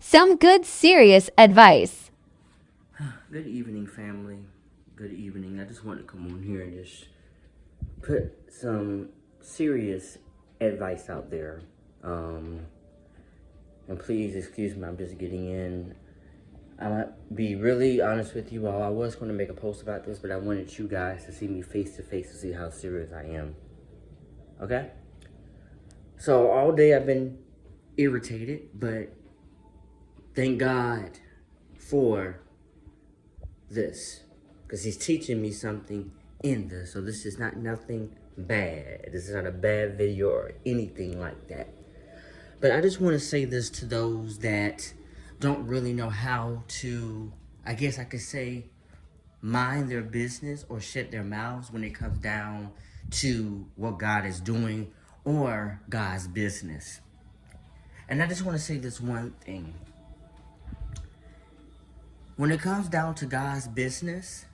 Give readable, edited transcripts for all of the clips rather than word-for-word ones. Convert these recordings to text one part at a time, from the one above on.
Some good serious advice. Good evening, family. Good evening. I just want to come on here and just put some serious advice out there. And please excuse me, I'm just getting in. I might be really honest with you all. I was going to make a post about this, but I wanted you guys to see me face to face to see how serious I am. Okay? So all day I've been irritated, but thank God for this, because he's teaching me something in this. So this is not nothing bad. This is not a bad video or anything like that. But I just want to say this to those that don't really know how to, I guess I could say, mind their business or shut their mouths when it comes down to what God is doing or God's business. And I just want to say this one thing. When it comes down to God's business,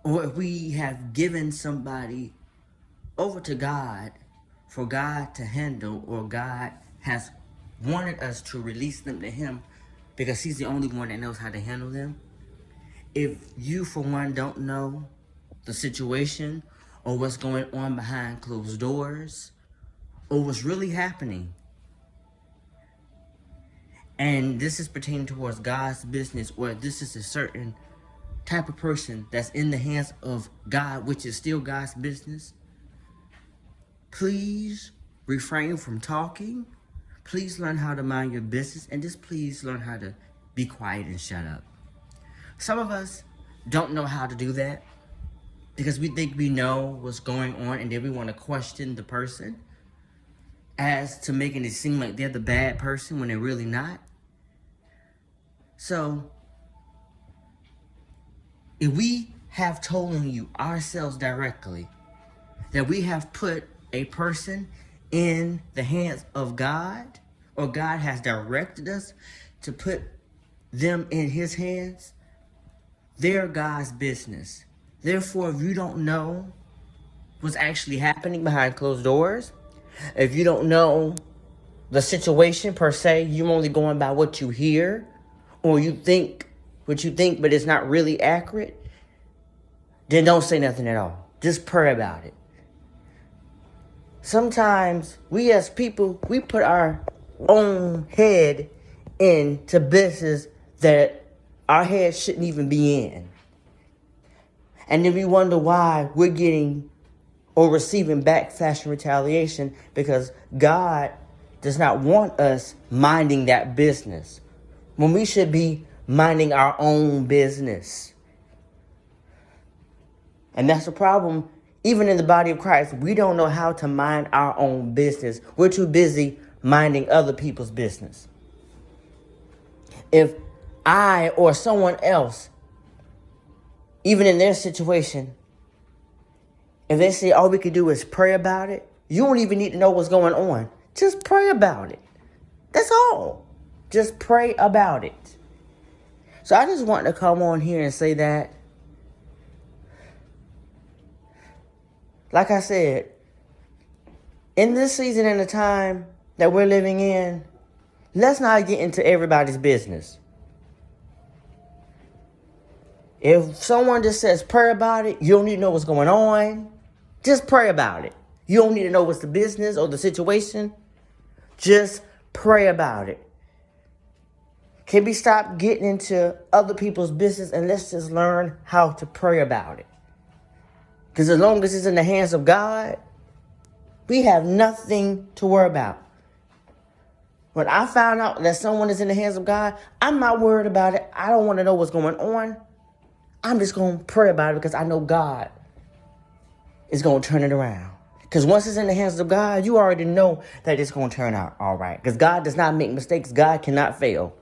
or if we have given somebody over to God for God to handle, or God has wanted us to release them to Him because He's the only one that knows how to handle them. If you, for one, don't know the situation or what's going on behind closed doors or what's really happening, and this is pertaining towards God's business, or this is a certain type of person that's in the hands of God, which is still God's business, please refrain from talking. Please learn how to mind your business, and just please learn how to be quiet and shut up. Some of us don't know how to do that because we think we know what's going on, and then we want to question the person as to making it seem like they're the bad person when they're really not. So, if we have told you ourselves directly that we have put a person in the hands of God, or God has directed us to put them in His hands, they're God's business. Therefore, if you don't know what's actually happening behind closed doors, if you don't know the situation per se, you're only going by what you hear, or you think what you think, but it's not really accurate, then don't say nothing at all. Just pray about it. Sometimes we as people, we put our own head into business that our head shouldn't even be in. And then we wonder why we're getting or receiving backlash and retaliation, because God does not want us minding that business when we should be minding our own business. And that's the problem. Even in the body of Christ, we don't know how to mind our own business. We're too busy minding other people's business. If I or someone else, even in their situation, if they say all we can do is pray about it, you don't even need to know what's going on. Just pray about it. That's all. Just pray about it. So I just want to come on here and say that, like I said, in this season and the time that we're living in, let's not get into everybody's business. If someone just says pray about it, you don't need to know what's going on. Just pray about it. You don't need to know what's the business or the situation. Just pray about it. Can we stop getting into other people's business and let's just learn how to pray about it? Because as long as it's in the hands of God, we have nothing to worry about. When I found out that someone is in the hands of God, I'm not worried about it. I don't want to know what's going on. I'm just going to pray about it because I know God is going to turn it around. Because once it's in the hands of God, you already know that it's going to turn out all right. Because God does not make mistakes. God cannot fail.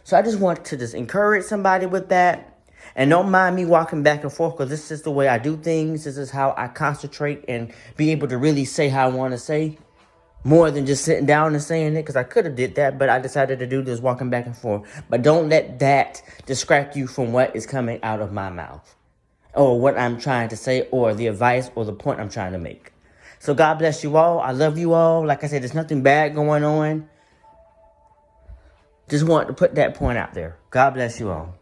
So I just want to just encourage somebody with that. And don't mind me walking back and forth, because this is the way I do things. This is how I concentrate and be able to really say how I want to say, more than just sitting down and saying it, because I could have did that, but I decided to do this walking back and forth. But don't let that distract you from what is coming out of my mouth, or what I'm trying to say, or the advice or the point I'm trying to make. So God bless you all. I love you all. Like I said, there's nothing bad going on. Just wanted to put that point out there. God bless you all.